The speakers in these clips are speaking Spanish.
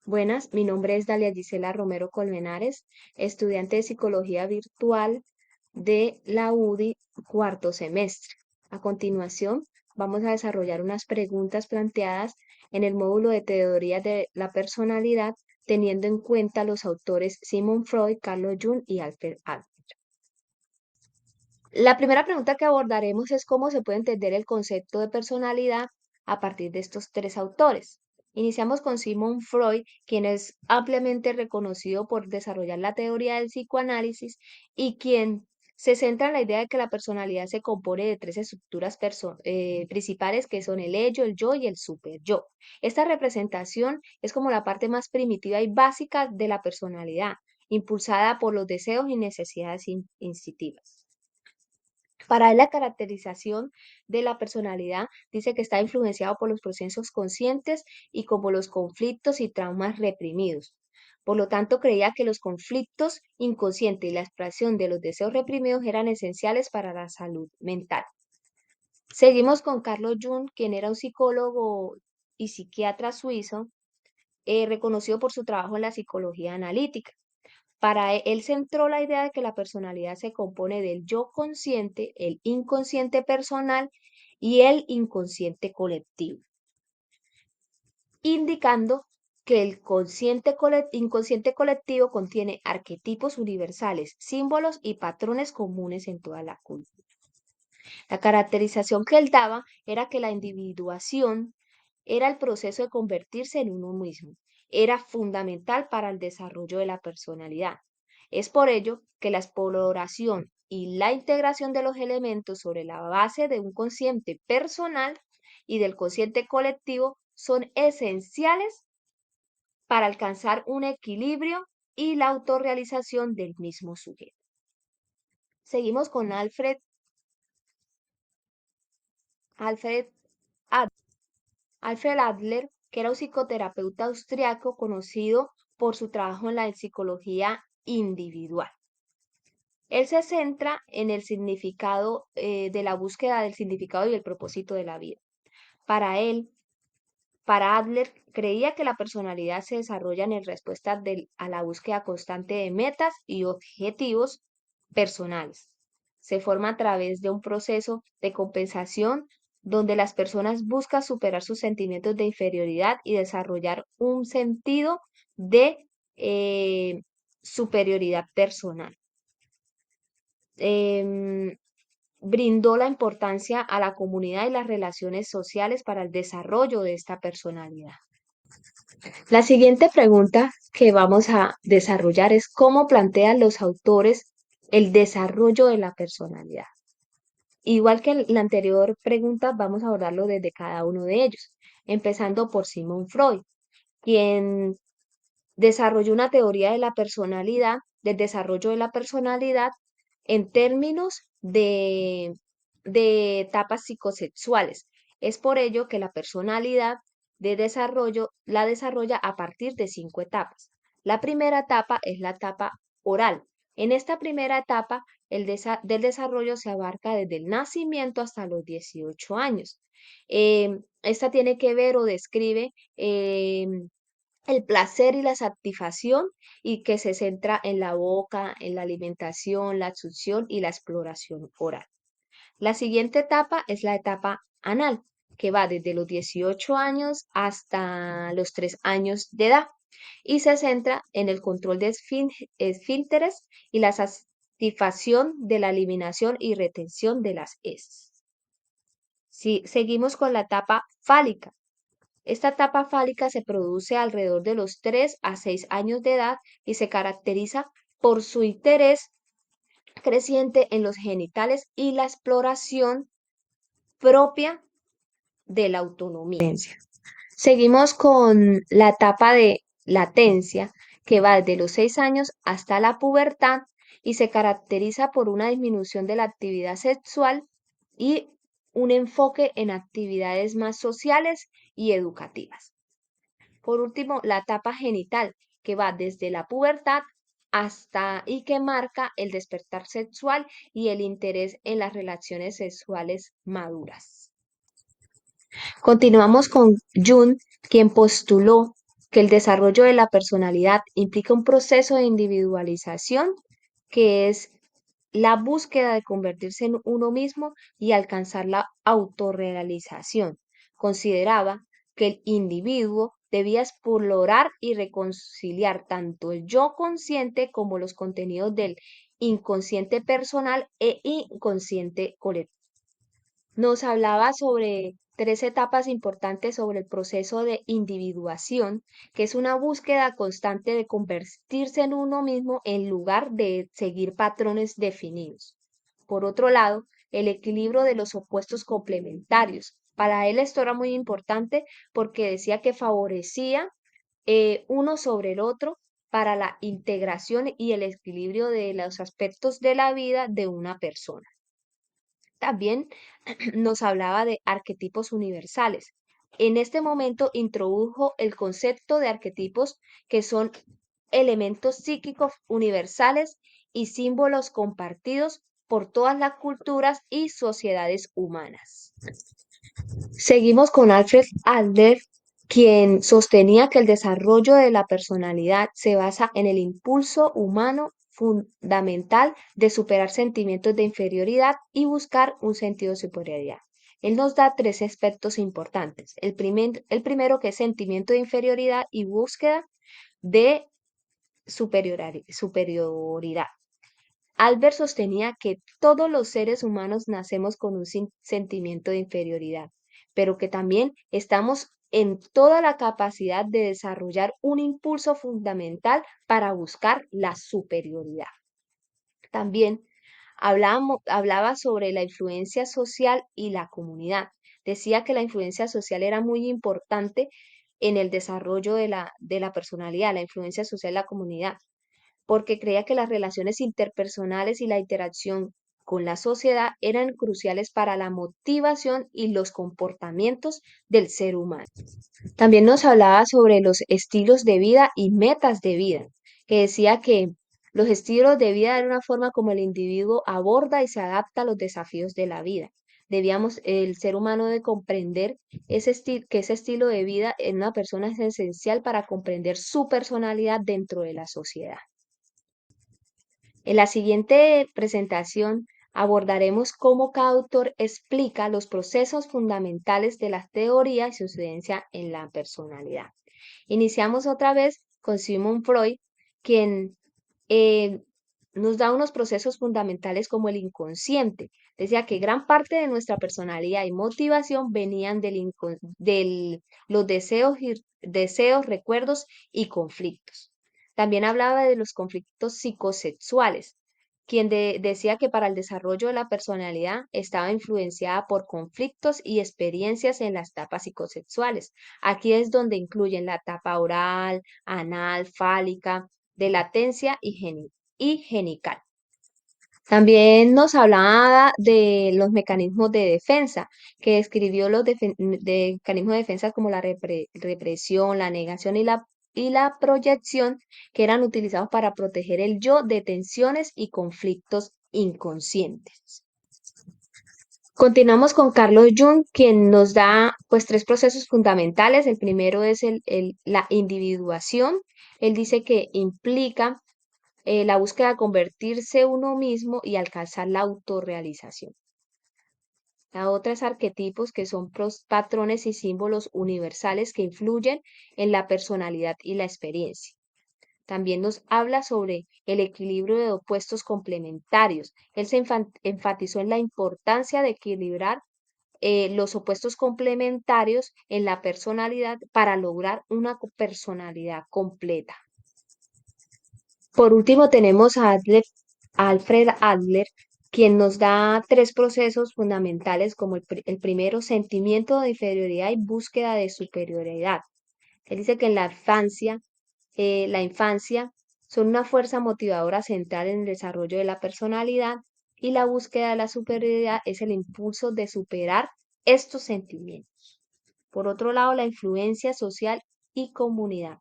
Buenas, mi nombre es Dalia Gisela Romero Colmenares, estudiante de Psicología Virtual de la UDI, cuarto semestre. A continuación, vamos a desarrollar unas preguntas planteadas en el módulo de teoría de la personalidad, teniendo en cuenta los autores Sigmund Freud, Carl Jung y Alfred Adler. La primera pregunta que abordaremos es cómo se puede entender el concepto de personalidad a partir de estos tres autores. Iniciamos con Sigmund Freud, quien es ampliamente reconocido por desarrollar la teoría del psicoanálisis y quien se centra en la idea de que la personalidad se compone de tres estructuras principales que son el ello, el yo y el superyo. Esta representación es como la parte más primitiva y básica de la personalidad, impulsada por los deseos y necesidades instintivas. Para él, la caracterización de la personalidad dice que está influenciado por los procesos conscientes y como los conflictos y traumas reprimidos. Por lo tanto, creía que los conflictos inconscientes y la expresión de los deseos reprimidos eran esenciales para la salud mental. Seguimos con Carlos Jung, quien era un psicólogo y psiquiatra suizo, reconocido por su trabajo en la psicología analítica. Para él centró la idea de que la personalidad se compone del yo consciente, el inconsciente personal y el inconsciente colectivo, indicando que el inconsciente colectivo contiene arquetipos universales, símbolos y patrones comunes en toda la cultura. La caracterización que él daba era que la individuación era el proceso de convertirse en uno mismo. Era fundamental para el desarrollo de la personalidad. Es por ello que la exploración y la integración de los elementos sobre la base de un consciente personal y del consciente colectivo son esenciales para alcanzar un equilibrio y la autorrealización del mismo sujeto. Seguimos con Alfred Adler. Alfred Adler, que era un psicoterapeuta austriaco conocido por su trabajo en la psicología individual. Él se centra en el significado de la búsqueda del significado y el propósito de la vida. Para él, para Adler, creía que la personalidad se desarrolla en respuesta a la búsqueda constante de metas y objetivos personales. Se forma a través de un proceso de compensación donde las personas buscan superar sus sentimientos de inferioridad y desarrollar un sentido de superioridad personal. Em, Brindó la importancia a la comunidad y las relaciones sociales para el desarrollo de esta personalidad. La siguiente pregunta que vamos a desarrollar es cómo plantean los autores el desarrollo de la personalidad. Igual que en la anterior pregunta, vamos a abordarlo desde cada uno de ellos, empezando por Sigmund Freud, quien desarrolló una teoría de la personalidad, del desarrollo de la personalidad en términos de etapas psicosexuales. Es por ello que la personalidad de desarrollo la desarrolla a partir de 5 etapas. La primera etapa es la etapa oral. En esta primera etapa del desarrollo se abarca desde el nacimiento hasta los 18 años. Esta tiene que ver o describe el placer y la satisfacción y que se centra en la boca, en la alimentación, la succión y la exploración oral. La siguiente etapa es la etapa anal, que va desde los 18 años hasta los 3 años de edad y se centra en el control de esfínteres y la satisfacción de la eliminación y retención de las heces. Si seguimos con la etapa fálica. Esta etapa fálica se produce alrededor de los 3 a 6 años de edad y se caracteriza por su interés creciente en los genitales y la exploración propia de la autonomía. Seguimos con la etapa de latencia, que va desde los 6 años hasta la pubertad y se caracteriza por una disminución de la actividad sexual y un enfoque en actividades más sociales y educativas. Por último, la etapa genital, que va desde la pubertad hasta y que marca el despertar sexual y el interés en las relaciones sexuales maduras. Continuamos con Jung, quien postuló que el desarrollo de la personalidad implica un proceso de individualización que es la búsqueda de convertirse en uno mismo y alcanzar la autorrealización. Consideraba que el individuo debía explorar y reconciliar tanto el yo consciente como los contenidos del inconsciente personal e inconsciente colectivo. Nos hablaba sobre tres etapas importantes sobre el proceso de individuación, que es una búsqueda constante de convertirse en uno mismo en lugar de seguir patrones definidos. Por otro lado, el equilibrio de los opuestos complementarios. Para él esto era muy importante porque decía que favorecía uno sobre el otro para la integración y el equilibrio de los aspectos de la vida de una persona. También nos hablaba de arquetipos universales. En este momento introdujo el concepto de arquetipos que son elementos psíquicos universales y símbolos compartidos por todas las culturas y sociedades humanas. Seguimos con Alfred Adler, quien sostenía que el desarrollo de la personalidad se basa en el impulso humano fundamental de superar sentimientos de inferioridad y buscar un sentido de superioridad. Él nos da tres aspectos importantes. El primero que es sentimiento de inferioridad y búsqueda de superioridad. Albert sostenía que todos los seres humanos nacemos con un sentimiento de inferioridad, pero que también estamos en toda la capacidad de desarrollar un impulso fundamental para buscar la superioridad. También hablaba sobre la influencia social y la comunidad. Decía que la influencia social era muy importante en el desarrollo de la personalidad, la influencia social y la comunidad porque creía que las relaciones interpersonales y la interacción con la sociedad eran cruciales para la motivación y los comportamientos del ser humano. También nos hablaba sobre los estilos de vida y metas de vida, que decía que los estilos de vida eran una forma como el individuo aborda y se adapta a los desafíos de la vida. El ser humano de comprender que ese estilo de vida en una persona es esencial para comprender su personalidad dentro de la sociedad. En la siguiente presentación abordaremos cómo cada autor explica los procesos fundamentales de las teorías y su incidencia en la personalidad. Iniciamos otra vez con Sigmund Freud, quien eh, nos da unos procesos fundamentales como el inconsciente. Decía que gran parte de nuestra personalidad y motivación venían de los deseos, recuerdos y conflictos. También hablaba de los conflictos psicosexuales, quien decía que para el desarrollo de la personalidad estaba influenciada por conflictos y experiencias en las etapas psicosexuales. Aquí es donde incluyen la etapa oral, anal, fálica, de latencia y genical. También nos hablaba de los mecanismos de defensa, que describió los mecanismos de defensa como la represión, la negación y la proyección, que eran utilizados para proteger el yo de tensiones y conflictos inconscientes. Continuamos con Carlos Jung, quien nos da pues tres procesos fundamentales. El primero es la individuación. Él dice que implica la búsqueda de convertirse uno mismo y alcanzar la autorrealización. La otra es arquetipos, que son patrones y símbolos universales que influyen en la personalidad y la experiencia. También nos habla sobre el equilibrio de opuestos complementarios. Él se enfatizó en la importancia de equilibrar los opuestos complementarios en la personalidad para lograr una personalidad completa. Por último, tenemos a Alfred Adler, quien nos da tres procesos fundamentales como el primero, sentimiento de inferioridad y búsqueda de superioridad. Él dice que en la infancia son una fuerza motivadora central en el desarrollo de la personalidad y la búsqueda de la superioridad es el impulso de superar estos sentimientos. Por otro lado, la influencia social y comunidad.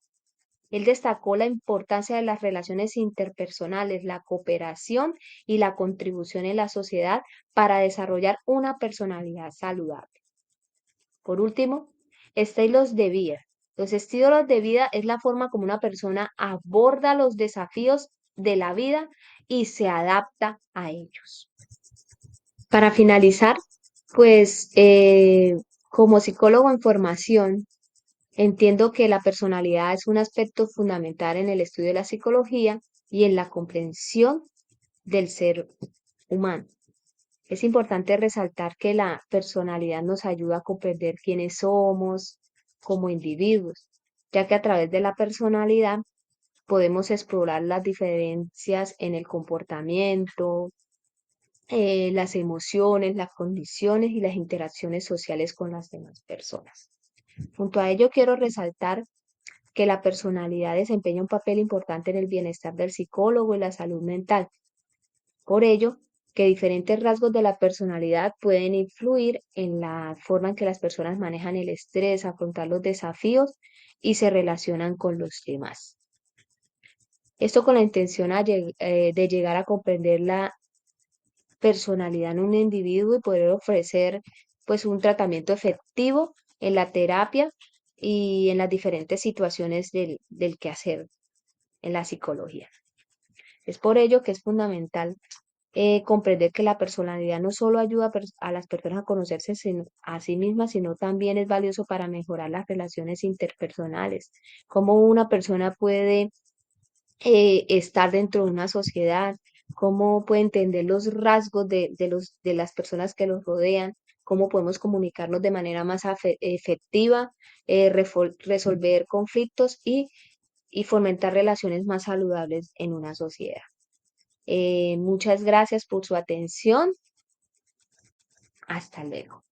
Él destacó la importancia de las relaciones interpersonales, la cooperación y la contribución en la sociedad para desarrollar una personalidad saludable. Por último, estilos de vida. Los estilos de vida es la forma como una persona aborda los desafíos de la vida y se adapta a ellos. Para finalizar, pues como psicólogo en formación, entiendo que la personalidad es un aspecto fundamental en el estudio de la psicología y en la comprensión del ser humano. Es importante resaltar que la personalidad nos ayuda a comprender quiénes somos como individuos, ya que a través de la personalidad podemos explorar las diferencias en el comportamiento, las emociones, las condiciones y las interacciones sociales con las demás personas. Junto a ello, quiero resaltar que la personalidad desempeña un papel importante en el bienestar del psicólogo y la salud mental. Por ello, que diferentes rasgos de la personalidad pueden influir en la forma en que las personas manejan el estrés, afrontar los desafíos y se relacionan con los demás. Esto con la intención de llegar a comprender la personalidad en un individuo y poder ofrecer pues un tratamiento efectivo en la terapia y en las diferentes situaciones del quehacer en la psicología. Es por ello que es fundamental comprender que la personalidad no solo ayuda a las personas a conocerse a sí mismas, sino también es valioso para mejorar las relaciones interpersonales. Cómo una persona puede estar dentro de una sociedad, cómo puede entender los rasgos de las personas que los rodean, cómo podemos comunicarnos de manera más efectiva, resolver conflictos y fomentar relaciones más saludables en una sociedad. Muchas gracias por su atención. Hasta luego.